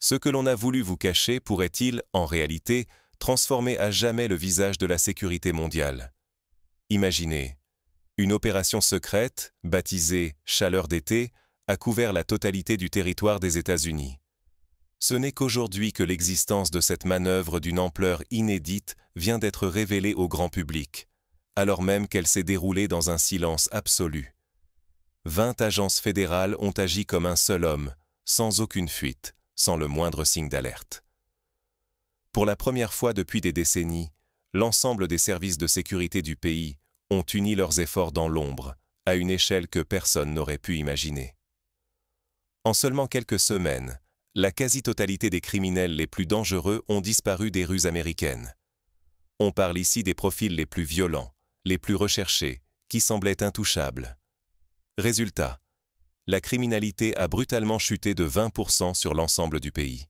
Ce que l'on a voulu vous cacher pourrait-il, en réalité, transformer à jamais le visage de la sécurité mondiale? Imaginez, une opération secrète, baptisée « Chaleur d'été », a couvert la totalité du territoire des États-Unis. Ce n'est qu'aujourd'hui que l'existence de cette manœuvre d'une ampleur inédite vient d'être révélée au grand public, alors même qu'elle s'est déroulée dans un silence absolu. 20 agences fédérales ont agi comme un seul homme, sans aucune fuite, sans le moindre signe d'alerte. Pour la première fois depuis des décennies, l'ensemble des services de sécurité du pays ont uni leurs efforts dans l'ombre, à une échelle que personne n'aurait pu imaginer. En seulement quelques semaines, la quasi-totalité des criminels les plus dangereux ont disparu des rues américaines. On parle ici des profils les plus violents, les plus recherchés, qui semblaient intouchables. Résultat, la criminalité a brutalement chuté de 20% sur l'ensemble du pays.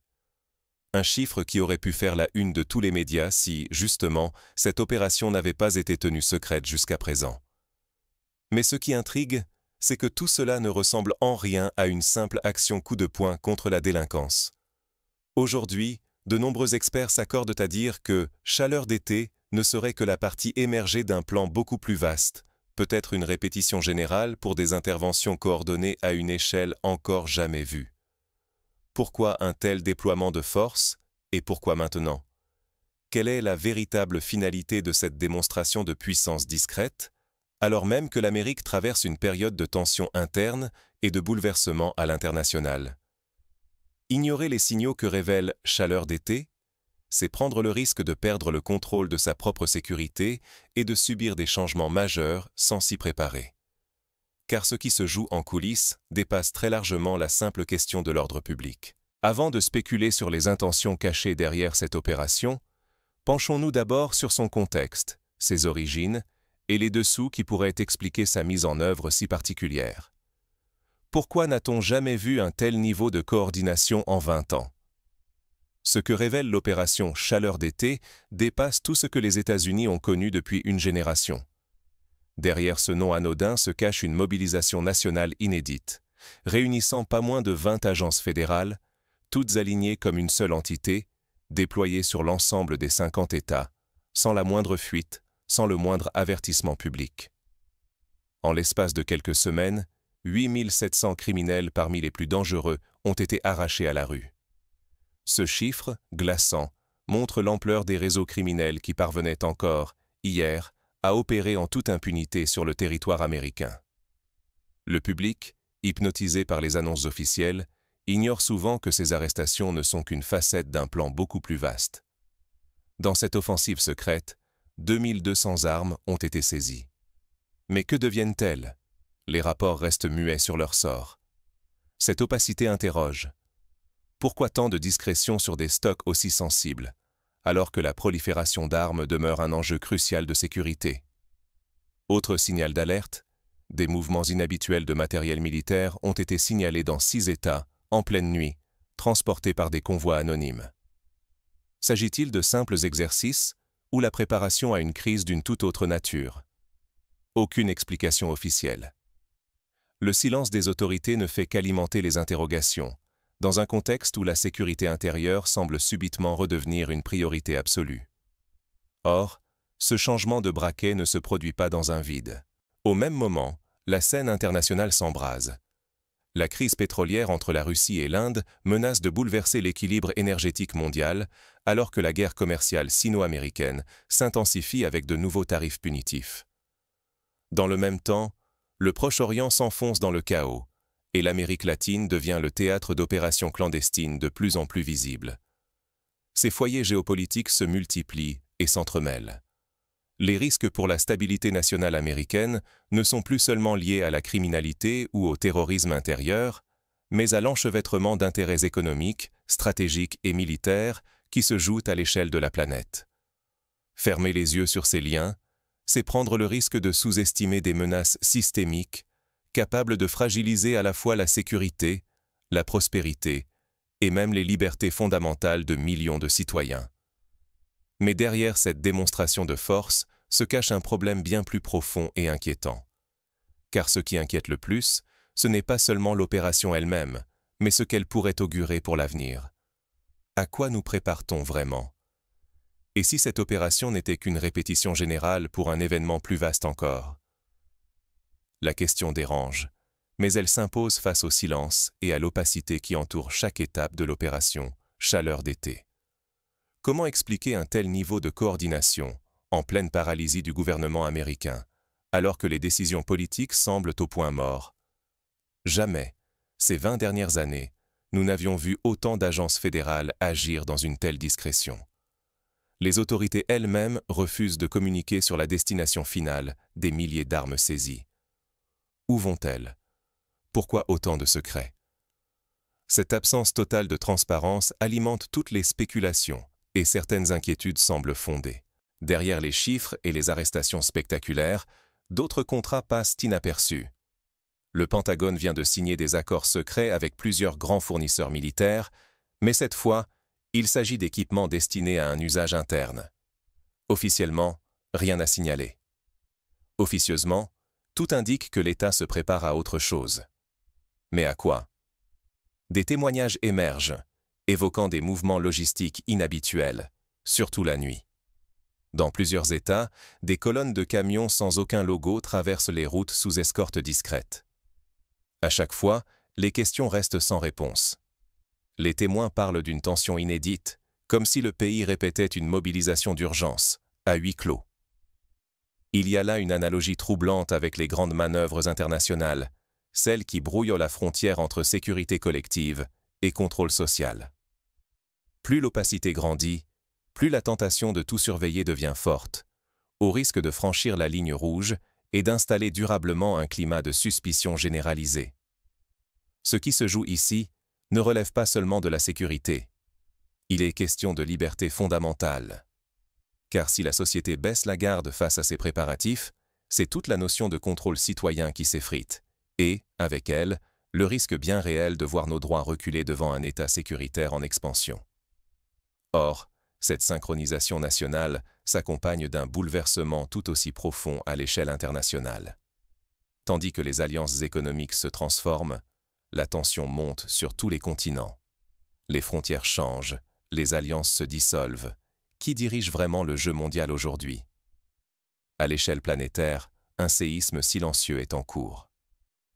Un chiffre qui aurait pu faire la une de tous les médias si, justement, cette opération n'avait pas été tenue secrète jusqu'à présent. Mais ce qui intrigue, c'est que tout cela ne ressemble en rien à une simple action coup de poing contre la délinquance. Aujourd'hui, de nombreux experts s'accordent à dire que « Chaleur d'été » ne serait que la partie émergée d'un plan beaucoup plus vaste, peut-être une répétition générale pour des interventions coordonnées à une échelle encore jamais vue. Pourquoi un tel déploiement de force et pourquoi maintenant? Quelle est la véritable finalité de cette démonstration de puissance discrète, alors même que l'Amérique traverse une période de tension interne et de bouleversement à l'international? Ignorer les signaux que révèle Chaleur d'été, c'est prendre le risque de perdre le contrôle de sa propre sécurité et de subir des changements majeurs sans s'y préparer. Car ce qui se joue en coulisses dépasse très largement la simple question de l'ordre public. Avant de spéculer sur les intentions cachées derrière cette opération, penchons-nous d'abord sur son contexte, ses origines et les dessous qui pourraient expliquer sa mise en œuvre si particulière. Pourquoi n'a-t-on jamais vu un tel niveau de coordination en 20 ans? Ce que révèle l'opération Chaleur d'été dépasse tout ce que les États-Unis ont connu depuis une génération. Derrière ce nom anodin se cache une mobilisation nationale inédite, réunissant pas moins de 20 agences fédérales, toutes alignées comme une seule entité, déployées sur l'ensemble des 50 États, sans la moindre fuite, sans le moindre avertissement public. En l'espace de quelques semaines, 8700 criminels parmi les plus dangereux ont été arrachés à la rue. Ce chiffre, glaçant, montre l'ampleur des réseaux criminels qui parvenaient encore, hier, à opérer en toute impunité sur le territoire américain. Le public, hypnotisé par les annonces officielles, ignore souvent que ces arrestations ne sont qu'une facette d'un plan beaucoup plus vaste. Dans cette offensive secrète, 2200 armes ont été saisies. Mais que deviennent-elles? Les rapports restent muets sur leur sort. Cette opacité interroge. Pourquoi tant de discrétion sur des stocks aussi sensibles, alors que la prolifération d'armes demeure un enjeu crucial de sécurité? Autre signal d'alerte, des mouvements inhabituels de matériel militaire ont été signalés dans 6 États, en pleine nuit, transportés par des convois anonymes. S'agit-il de simples exercices ou la préparation à une crise d'une toute autre nature? Aucune explication officielle. Le silence des autorités ne fait qu'alimenter les interrogations, dans un contexte où la sécurité intérieure semble subitement redevenir une priorité absolue. Or, ce changement de braquet ne se produit pas dans un vide. Au même moment, la scène internationale s'embrase. La crise pétrolière entre la Russie et l'Inde menace de bouleverser l'équilibre énergétique mondial, alors que la guerre commerciale sino-américaine s'intensifie avec de nouveaux tarifs punitifs. Dans le même temps, le Proche-Orient s'enfonce dans le chaos, et l'Amérique latine devient le théâtre d'opérations clandestines de plus en plus visibles. Ces foyers géopolitiques se multiplient et s'entremêlent. Les risques pour la stabilité nationale américaine ne sont plus seulement liés à la criminalité ou au terrorisme intérieur, mais à l'enchevêtrement d'intérêts économiques, stratégiques et militaires qui se jouent à l'échelle de la planète. Fermer les yeux sur ces liens, c'est prendre le risque de sous-estimer des menaces systémiques, capables de fragiliser à la fois la sécurité, la prospérité et même les libertés fondamentales de millions de citoyens. Mais derrière cette démonstration de force se cache un problème bien plus profond et inquiétant. Car ce qui inquiète le plus, ce n'est pas seulement l'opération elle-même, mais ce qu'elle pourrait augurer pour l'avenir. À quoi nous prépare-t-on vraiment? Et si cette opération n'était qu'une répétition générale pour un événement plus vaste encore? La question dérange, mais elle s'impose face au silence et à l'opacité qui entoure chaque étape de l'opération Chaleur d'été. Comment expliquer un tel niveau de coordination, en pleine paralysie du gouvernement américain, alors que les décisions politiques semblent au point mort? Jamais, ces 20 dernières années, nous n'avions vu autant d'agences fédérales agir dans une telle discrétion. Les autorités elles-mêmes refusent de communiquer sur la destination finale des milliers d'armes saisies. Où vont-elles? Pourquoi autant de secrets? Cette absence totale de transparence alimente toutes les spéculations et certaines inquiétudes semblent fondées. Derrière les chiffres et les arrestations spectaculaires, d'autres contrats passent inaperçus. Le Pentagone vient de signer des accords secrets avec plusieurs grands fournisseurs militaires, mais cette fois, il s'agit d'équipements destinés à un usage interne. Officiellement, rien à signaler. Officieusement, tout indique que l'État se prépare à autre chose. Mais à quoi? Des témoignages émergent, évoquant des mouvements logistiques inhabituels, surtout la nuit. Dans plusieurs États, des colonnes de camions sans aucun logo traversent les routes sous escorte discrète. À chaque fois, les questions restent sans réponse. Les témoins parlent d'une tension inédite, comme si le pays répétait une mobilisation d'urgence, à huis clos. Il y a là une analogie troublante avec les grandes manœuvres internationales, celles qui brouillent la frontière entre sécurité collective et contrôle social. Plus l'opacité grandit, plus la tentation de tout surveiller devient forte, au risque de franchir la ligne rouge et d'installer durablement un climat de suspicion généralisée. Ce qui se joue ici ne relève pas seulement de la sécurité. Il est question de liberté fondamentale. Car si la société baisse la garde face à ces préparatifs, c'est toute la notion de contrôle citoyen qui s'effrite, et, avec elle, le risque bien réel de voir nos droits reculer devant un État sécuritaire en expansion. Or, cette synchronisation nationale s'accompagne d'un bouleversement tout aussi profond à l'échelle internationale. Tandis que les alliances économiques se transforment, la tension monte sur tous les continents. Les frontières changent, les alliances se dissolvent. Qui dirige vraiment le jeu mondial aujourd'hui? À l'échelle planétaire, un séisme silencieux est en cours.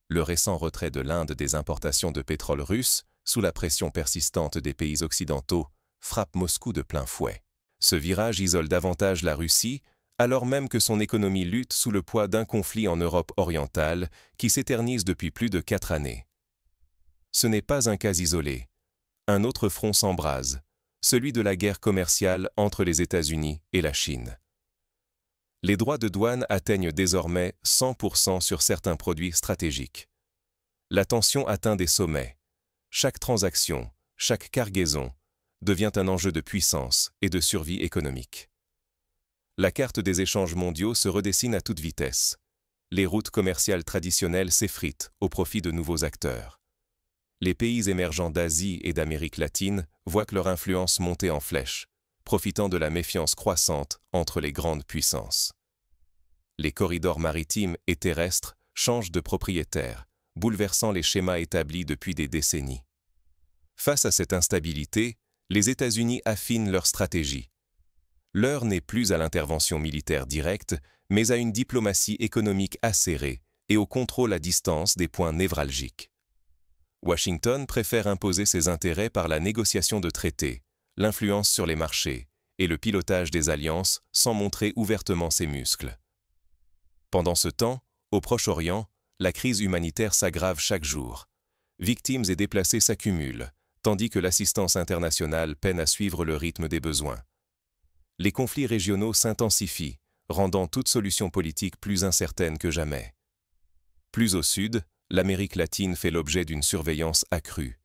Le récent retrait de l'Inde des importations de pétrole russe, sous la pression persistante des pays occidentaux, frappe Moscou de plein fouet. Ce virage isole davantage la Russie, alors même que son économie lutte sous le poids d'un conflit en Europe orientale qui s'éternise depuis plus de 4 années. Ce n'est pas un cas isolé. Un autre front s'embrase, celui de la guerre commerciale entre les États-Unis et la Chine. Les droits de douane atteignent désormais 100% sur certains produits stratégiques. La tension atteint des sommets. Chaque transaction, chaque cargaison, devient un enjeu de puissance et de survie économique. La carte des échanges mondiaux se redessine à toute vitesse. Les routes commerciales traditionnelles s'effritent au profit de nouveaux acteurs. Les pays émergents d'Asie et d'Amérique latine voient que leur influence monter en flèche, profitant de la méfiance croissante entre les grandes puissances. Les corridors maritimes et terrestres changent de propriétaire, bouleversant les schémas établis depuis des décennies. Face à cette instabilité, les États-Unis affinent leur stratégie. L'heure n'est plus à l'intervention militaire directe, mais à une diplomatie économique acérée et au contrôle à distance des points névralgiques. Washington préfère imposer ses intérêts par la négociation de traités, l'influence sur les marchés et le pilotage des alliances sans montrer ouvertement ses muscles. Pendant ce temps, au Proche-Orient, la crise humanitaire s'aggrave chaque jour. Victimes et déplacés s'accumulent, tandis que l'assistance internationale peine à suivre le rythme des besoins. Les conflits régionaux s'intensifient, rendant toute solution politique plus incertaine que jamais. Plus au sud, l'Amérique latine fait l'objet d'une surveillance accrue.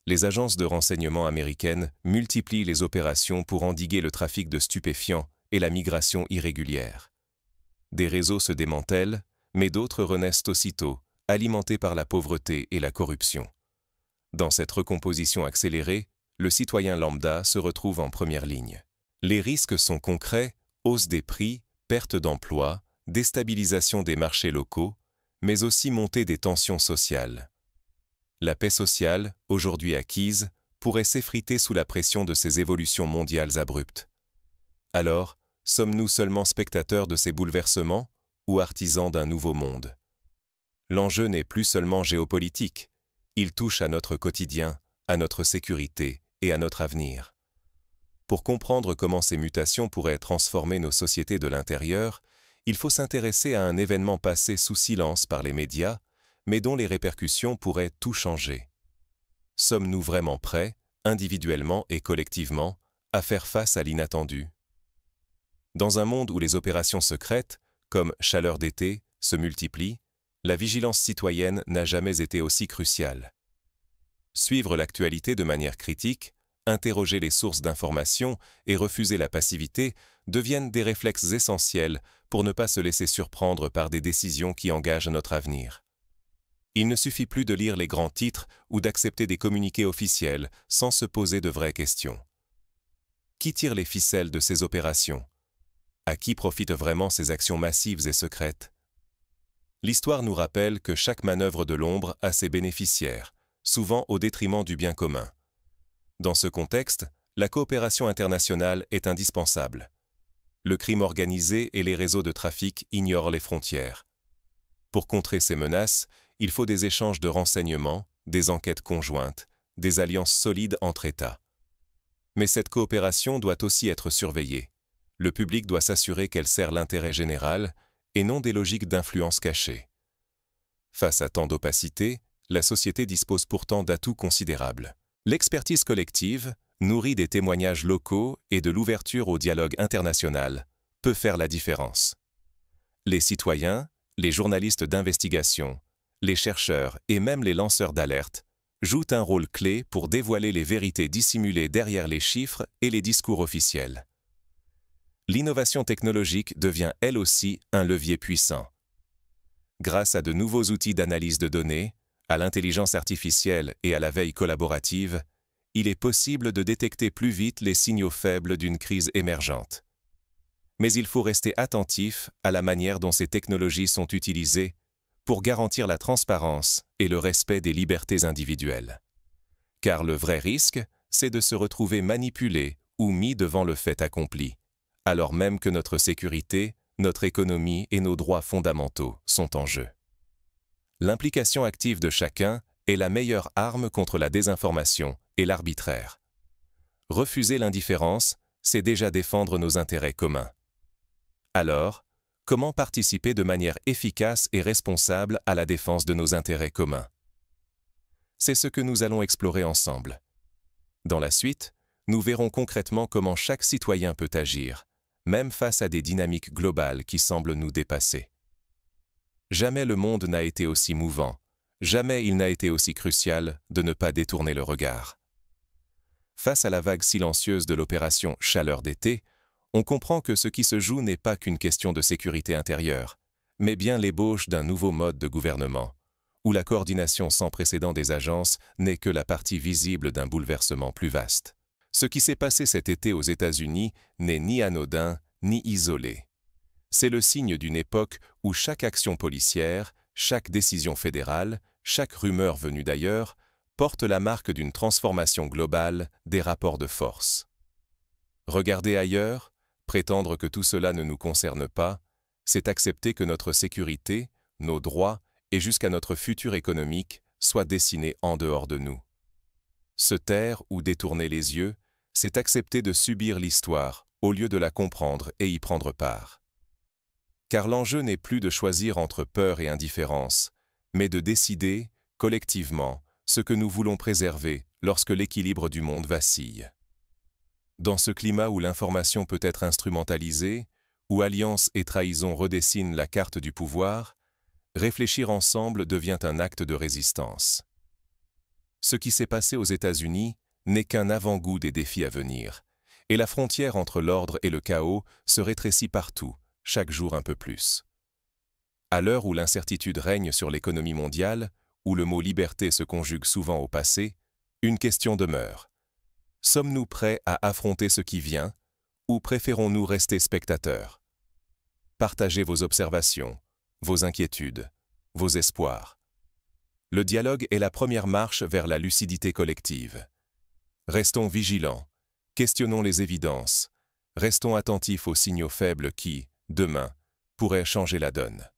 Les agences de renseignement américaines multiplient les opérations pour endiguer le trafic de stupéfiants et la migration irrégulière. Des réseaux se démantèlent, mais d'autres renaissent aussitôt, alimentés par la pauvreté et la corruption. Dans cette recomposition accélérée, le citoyen lambda se retrouve en première ligne. Les risques sont concrets, hausse des prix, perte d'emplois, déstabilisation des marchés locaux, mais aussi montée des tensions sociales. La paix sociale, aujourd'hui acquise, pourrait s'effriter sous la pression de ces évolutions mondiales abruptes. Alors, sommes-nous seulement spectateurs de ces bouleversements ou artisans d'un nouveau monde? L'enjeu n'est plus seulement géopolitique, il touche à notre quotidien, à notre sécurité et à notre avenir. Pour comprendre comment ces mutations pourraient transformer nos sociétés de l'intérieur, il faut s'intéresser à un événement passé sous silence par les médias, mais dont les répercussions pourraient tout changer. Sommes-nous vraiment prêts, individuellement et collectivement, à faire face à l'inattendu? Dans un monde où les opérations secrètes, comme Chaleur d'été, se multiplient, la vigilance citoyenne n'a jamais été aussi cruciale. Suivre l'actualité de manière critique, interroger les sources d'information et refuser la passivité deviennent des réflexes essentiels pour ne pas se laisser surprendre par des décisions qui engagent notre avenir. Il ne suffit plus de lire les grands titres ou d'accepter des communiqués officiels sans se poser de vraies questions. Qui tire les ficelles de ces opérations? À qui profitent vraiment ces actions massives et secrètes? L'histoire nous rappelle que chaque manœuvre de l'ombre a ses bénéficiaires, souvent au détriment du bien commun. Dans ce contexte, la coopération internationale est indispensable. Le crime organisé et les réseaux de trafic ignorent les frontières. Pour contrer ces menaces, il faut des échanges de renseignements, des enquêtes conjointes, des alliances solides entre États. Mais cette coopération doit aussi être surveillée. Le public doit s'assurer qu'elle sert l'intérêt général et non des logiques d'influence cachées. Face à tant d'opacité, la société dispose pourtant d'atouts considérables. L'expertise collective, nourrie des témoignages locaux et de l'ouverture au dialogue international, peut faire la différence. Les citoyens, les journalistes d'investigation, les chercheurs et même les lanceurs d'alerte jouent un rôle clé pour dévoiler les vérités dissimulées derrière les chiffres et les discours officiels. L'innovation technologique devient elle aussi un levier puissant. Grâce à de nouveaux outils d'analyse de données, à l'intelligence artificielle et à la veille collaborative, il est possible de détecter plus vite les signaux faibles d'une crise émergente. Mais il faut rester attentif à la manière dont ces technologies sont utilisées pour garantir la transparence et le respect des libertés individuelles. Car le vrai risque, c'est de se retrouver manipulé ou mis devant le fait accompli, alors même que notre sécurité, notre économie et nos droits fondamentaux sont en jeu. L'implication active de chacun est la meilleure arme contre la désinformation et l'arbitraire. Refuser l'indifférence, c'est déjà défendre nos intérêts communs. Alors, comment participer de manière efficace et responsable à la défense de nos intérêts communs? C'est ce que nous allons explorer ensemble. Dans la suite, nous verrons concrètement comment chaque citoyen peut agir, même face à des dynamiques globales qui semblent nous dépasser. Jamais le monde n'a été aussi mouvant, jamais il n'a été aussi crucial de ne pas détourner le regard. Face à la vague silencieuse de l'opération Chaleur d'été, on comprend que ce qui se joue n'est pas qu'une question de sécurité intérieure, mais bien l'ébauche d'un nouveau mode de gouvernement, où la coordination sans précédent des agences n'est que la partie visible d'un bouleversement plus vaste. Ce qui s'est passé cet été aux États-Unis n'est ni anodin, ni isolé. C'est le signe d'une époque où chaque action policière, chaque décision fédérale, chaque rumeur venue d'ailleurs, porte la marque d'une transformation globale des rapports de force. Regarder ailleurs, prétendre que tout cela ne nous concerne pas, c'est accepter que notre sécurité, nos droits et jusqu'à notre futur économique soient dessinés en dehors de nous. Se taire ou détourner les yeux, c'est accepter de subir l'histoire au lieu de la comprendre et y prendre part. Car l'enjeu n'est plus de choisir entre peur et indifférence, mais de décider, collectivement, ce que nous voulons préserver lorsque l'équilibre du monde vacille. Dans ce climat où l'information peut être instrumentalisée, où alliance et trahison redessinent la carte du pouvoir, réfléchir ensemble devient un acte de résistance. Ce qui s'est passé aux États-Unis n'est qu'un avant-goût des défis à venir, et la frontière entre l'ordre et le chaos se rétrécit partout, chaque jour un peu plus. À l'heure où l'incertitude règne sur l'économie mondiale, où le mot liberté se conjugue souvent au passé, une question demeure. Sommes-nous prêts à affronter ce qui vient, ou préférons-nous rester spectateurs? Partagez vos observations, vos inquiétudes, vos espoirs. Le dialogue est la première marche vers la lucidité collective. Restons vigilants, questionnons les évidences, restons attentifs aux signaux faibles qui, demain, pourraient changer la donne.